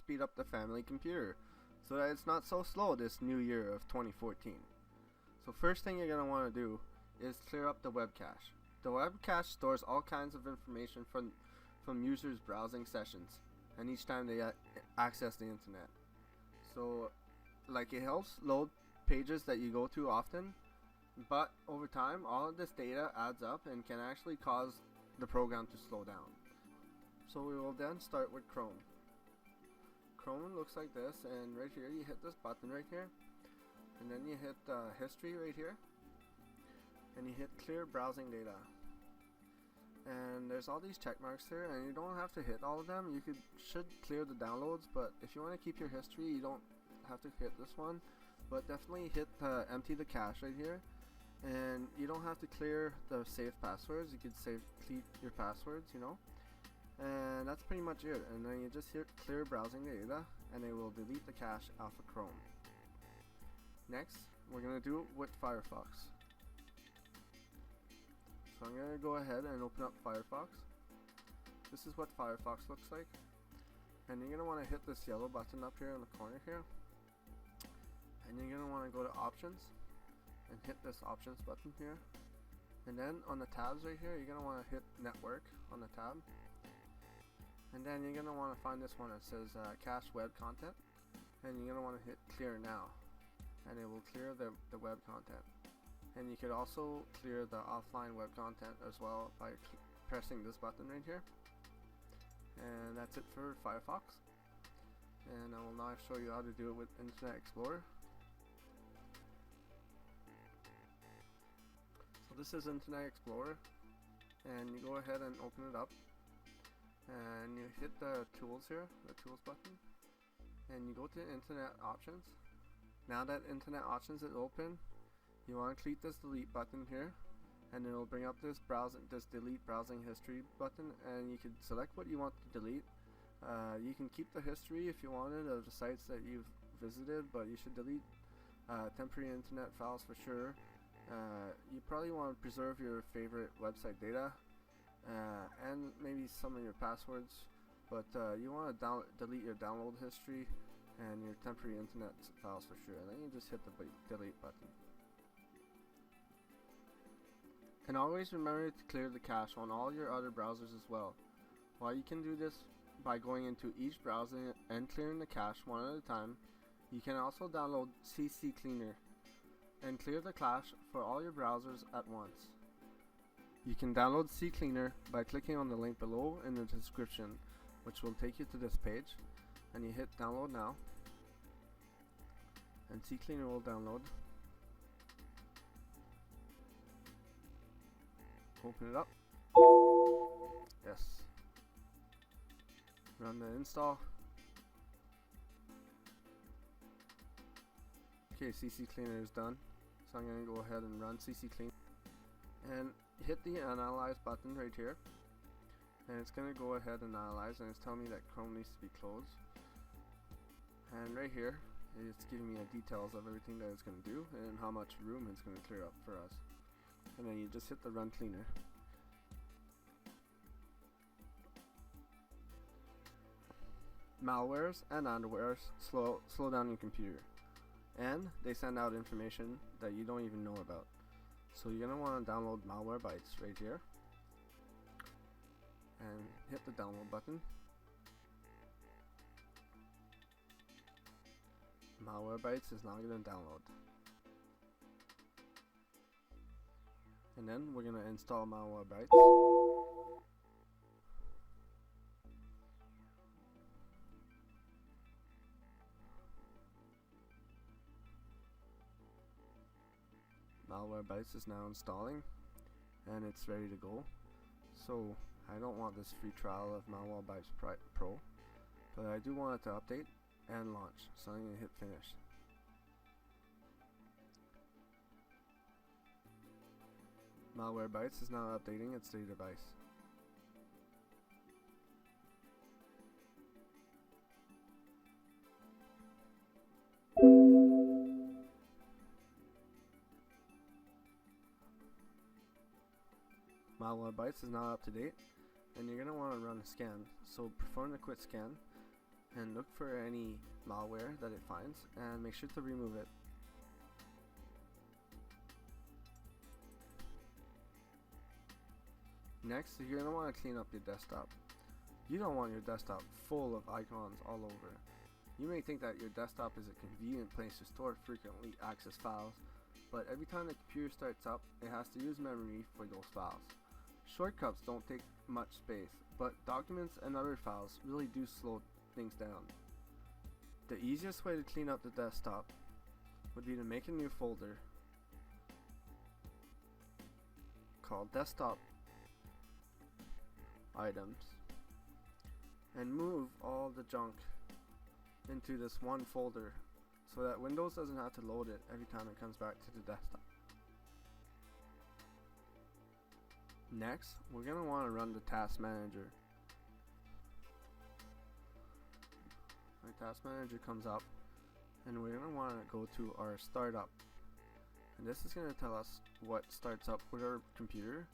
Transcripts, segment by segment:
speed up the family computer so that it's not so slow this new year of 2014. So first thing you're going to want to do is clear up the web cache. The web cache stores all kinds of information from users' browsing sessions and each time they access the internet. So like it helps load pages that you go to often, but over time all of this data adds up and can actually cause the program to slow down. So we will then start with Chrome. Chrome looks like this, and right here you hit this button right here, and then you hit history right here, and you hit clear browsing data. And there's all these check marks here, and you don't have to hit all of them. You should clear the downloads, but if you want to keep your history, you don't have to hit this one. But definitely hit empty the cache right here, and you don't have to clear the saved passwords. You could keep your passwords, you know. And that's pretty much it. And then you just hit clear browsing data, and it will delete the cache off of Chrome. Next, we're going to do it with Firefox. So I'm going to go ahead and open up Firefox. This is what Firefox looks like. And you're going to want to hit this yellow button up here in the corner here. And you're going to want to go to Options and hit this Options button here. And then on the tabs right here, you're going to want to hit Network on the tab. And then you're going to want to find this one that says Cache Web Content. And you're going to want to hit Clear Now. And it will clear the web content. And you could also clear the offline web content as well by pressing this button right here. And that's it for Firefox. And I will now show you how to do it with Internet Explorer. So this is Internet Explorer, and you go ahead and open it up, and you hit the tools here, the tools button, and you go to Internet Options. Now that Internet Options is open, you want to click this delete button here, and it will bring up this delete browsing history button, and you can select what you want to delete. You can keep the history if you wanted of the sites that you've visited, but you should delete temporary internet files for sure. You probably want to preserve your favorite website data and maybe some of your passwords, but you want to delete your download history and your temporary internet files for sure. And then you just hit the delete button. And always remember to clear the cache on all your other browsers as well. While you can do this by going into each browser and clearing the cache one at a time, you can also download CC Cleaner and clear the cache for all your browsers at once. You can download CCleaner by clicking on the link below in the description, which will take you to this page, and you hit download now, and CCleaner will download. Open it up. Yes. Run the install. Okay, CC Cleaner is done. So I'm going to go ahead and run CC Cleaner. And hit the analyze button right here. And it's going to go ahead and analyze, and it's telling me that Chrome needs to be closed. And right here, it's giving me details of everything that it's going to do and how much room it's going to clear up for us. And then you just hit the run cleaner. Malwares and underwares slow down your computer, and they send out information that you don't even know about. So you're going to want to download Malwarebytes right here and hit the download button. Malwarebytes is now going to download. And then we're going to install Malwarebytes. Malwarebytes is now installing, and it's ready to go. So I don't want this free trial of Malwarebytes Pro, but I do want it to update and launch. So I'm going to hit finish. Malwarebytes is now updating its device. Malwarebytes is now up to date, and you're going to want to run a scan. So perform the quick scan, and look for any malware that it finds and make sure to remove it. Next, you're going to want to clean up your desktop. You don't want your desktop full of icons all over. You may think that your desktop is a convenient place to store frequently accessed files, but every time the computer starts up, it has to use memory for those files. Shortcuts don't take much space, but documents and other files really do slow things down. The easiest way to clean up the desktop would be to make a new folder called Desktop Items and move all the junk into this one folder so that Windows doesn't have to load it every time it comes back to the desktop. Next, we're going to want to run the task manager. My task manager comes up and we're going to want to go to our startup, and this is going to tell us what starts up with our computer.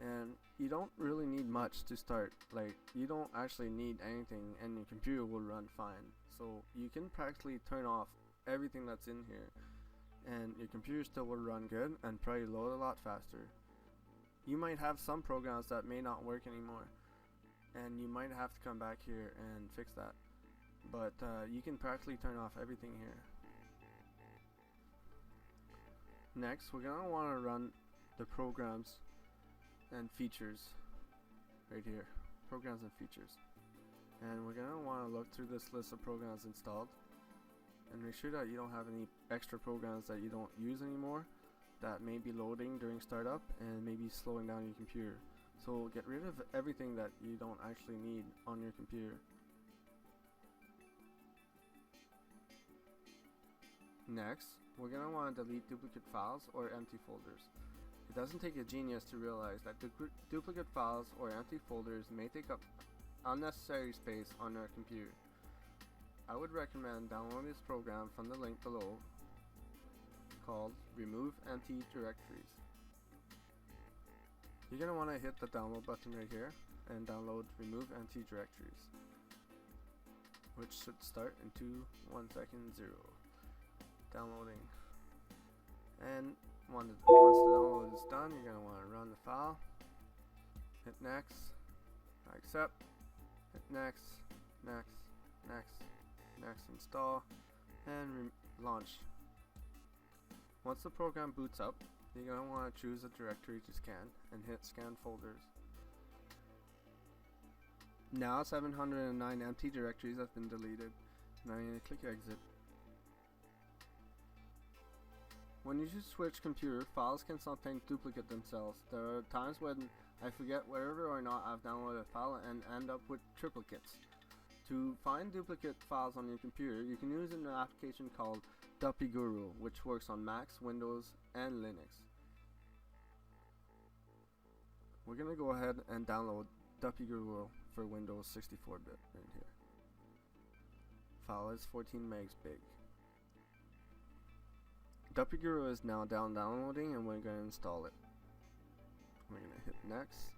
And you don't really need much to start. Like, you don't actually need anything and your computer will run fine. So you can practically turn off everything that's in here and your computer still will run good and probably load a lot faster. You might have some programs that may not work anymore and you might have to come back here and fix that. But you can practically turn off everything here. Next, we're going to want to run the programs and features right here, programs and features, and we're gonna want to look through this list of programs installed and make sure that you don't have any extra programs that you don't use anymore that may be loading during startup and maybe slowing down your computer. So get rid of everything that you don't actually need on your computer. Next, we're gonna want to delete duplicate files or empty folders. It doesn't take a genius to realize that duplicate files or empty folders may take up unnecessary space on our computer. I would recommend downloading this program from the link below called Remove Empty Directories. You're going to want to hit the download button right here and download Remove Empty Directories, which should start in 1 second 0. Downloading. And once the download is done, you're going to want to run the file, hit next, accept, hit next, install, and launch. Once the program boots up, you're going to want to choose a directory to scan and hit scan folders. Now 709 empty directories have been deleted, and I'm going to click exit. When you switch computer, files can sometimes duplicate themselves. There are times when I forget whether or not I've downloaded a file and end up with triplicates. To find duplicate files on your computer, you can use an application called Dupe, which works on Macs, Windows, and Linux. We're going to go ahead and download Dupe for Windows 64-bit right here. File is 14 megs big. Dupe is now downloading and we're going to install it. We're going to hit next,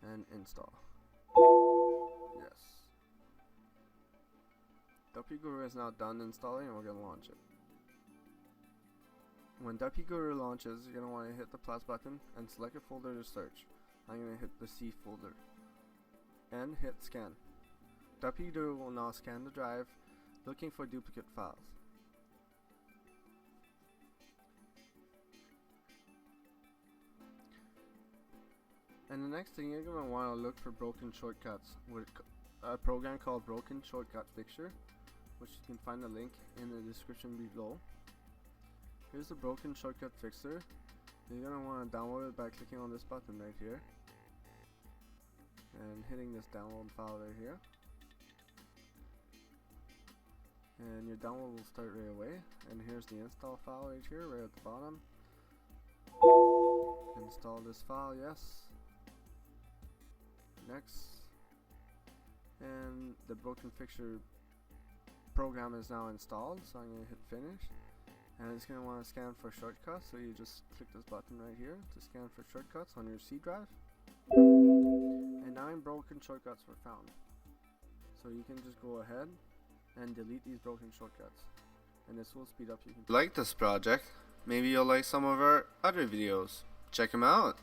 and install. Yes. Dupe is now done installing and we're going to launch it. When Dupe launches, you're going to want to hit the plus button and select a folder to search. I'm going to hit the C folder and hit scan. Dupe will now scan the drive looking for duplicate files. And the next thing, you're going to want to look for broken shortcuts with a program called Broken Shortcut Fixer, which you can find the link in the description below. Here's the Broken Shortcut Fixer. You're going to want to download it by clicking on this button right here and hitting this download file right here. And your download will start right away. And here's the install file right here, right at the bottom. Install this file, yes. Next. And the Broken Fixer program is now installed, so I'm going to hit finish. And it's going to want to scan for shortcuts, so you just click this button right here to scan for shortcuts on your C drive. And 9 broken shortcuts were found. So you can just go ahead and delete these broken shortcuts, and this will speed up your computer. Like this project, maybe you'll like some of our other videos. Check them out.